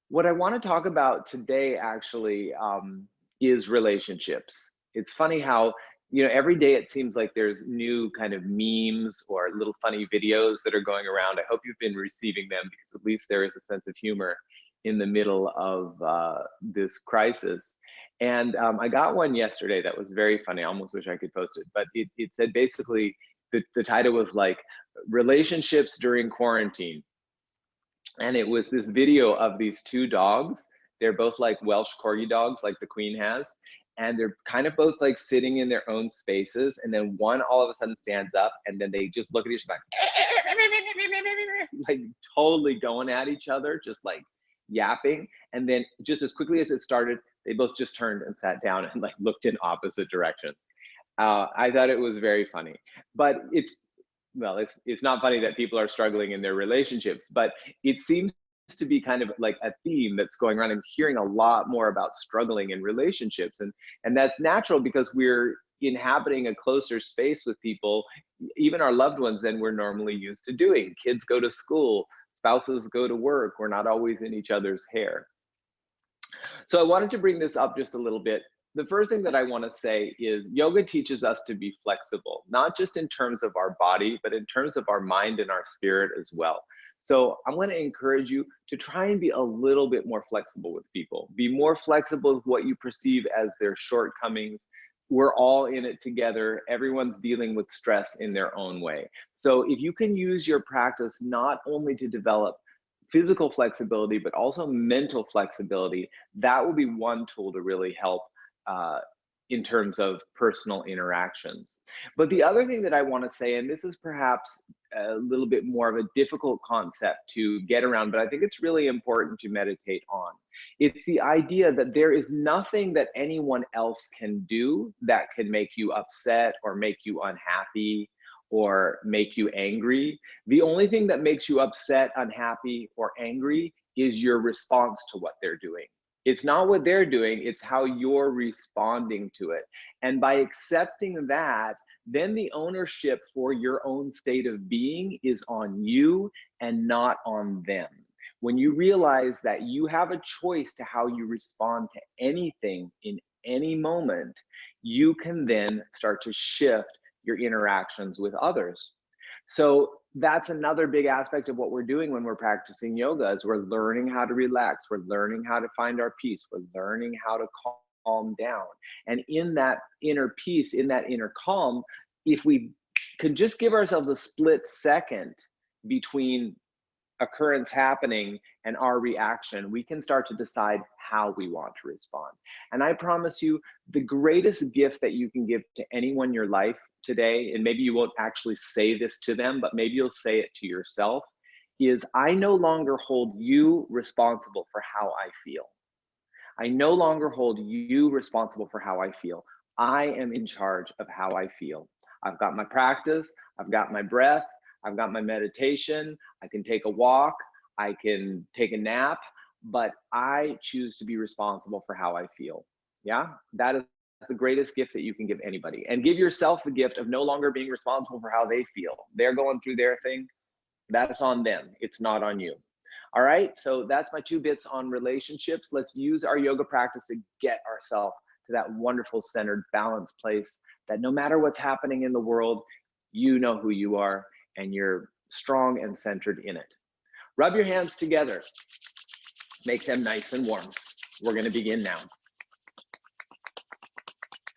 What I want to talk about today actually is relationships. It's funny how, every day it seems like there's new kind of memes or little funny videos that are going around. I hope you've been receiving them because at least there is a sense of humor in the middle of this crisis. And I got one yesterday that was very funny. I almost wish I could post it, but it said basically the title was like relationships during quarantine, and it was this video of these two dogs. They're both like Welsh corgi dogs, like the queen has, and they're kind of both like sitting in their own spaces. And then one all of a sudden stands up, and then they just look at each other like totally going at each other, just like yapping. And then just as quickly as it started, they both just turned and sat down and like looked in opposite directions. I thought it was very funny, but it's not funny that people are struggling in their relationships, but it seems to be kind of like a theme that's going around. I'm hearing a lot more about struggling in relationships, and that's natural because we're inhabiting a closer space with people, even our loved ones, than we're normally used to doing. Kids go to school, spouses go to work, we're not always in each other's hair. So I wanted to bring this up just a little bit. The first thing that I want to say is yoga teaches us to be flexible, not just in terms of our body, but in terms of our mind and our spirit as well. So I'm going to encourage you to try and be a little bit more flexible with people. Be more flexible with what you perceive as their shortcomings. We're all in it together. Everyone's dealing with stress in their own way. So if you can use your practice not only to develop physical flexibility, but also mental flexibility, that will be one tool to really help uh, in terms of personal interactions. But the other thing that I want to say, and this is perhaps a little bit more of a difficult concept to get around, but I think it's really important to meditate on. It's the idea that there is nothing that anyone else can do that can make you upset or make you unhappy or make you angry. The only thing that makes you upset, unhappy, or angry is your response to what they're doing. It's not what they're doing, it's how you're responding to it. And by accepting that, then the ownership for your own state of being is on you and not on them. When you realize that you have a choice to how you respond to anything in any moment, you can then start to shift your interactions with others. So that's another big aspect of what we're doing when we're practicing yoga is we're learning how to relax, we're learning how to find our peace, we're learning how to calm down. And in that inner peace, in that inner calm, if we could just give ourselves a split second between occurrence happening and our reaction, we can start to decide how we want to respond. And I promise you, the greatest gift that you can give to anyone in your life today, and maybe you won't actually say this to them, but maybe you'll say it to yourself, is I no longer hold you responsible for how I feel. I no longer hold you responsible for how I feel. I am in charge of how I feel. I've got my practice, I've got my breath, I've got my meditation, I can take a walk, I can take a nap, but I choose to be responsible for how I feel. Yeah, that is the greatest gift that you can give anybody. And give yourself the gift of no longer being responsible for how they feel. They're going through their thing, that's on them, it's not on you. All right, so that's my 2 bits on relationships. Let's use our yoga practice to get ourselves to that wonderful centered balanced place that no matter what's happening in the world, you know who you are and you're strong and centered in it. Rub your hands together, make them nice and warm. We're going to begin now.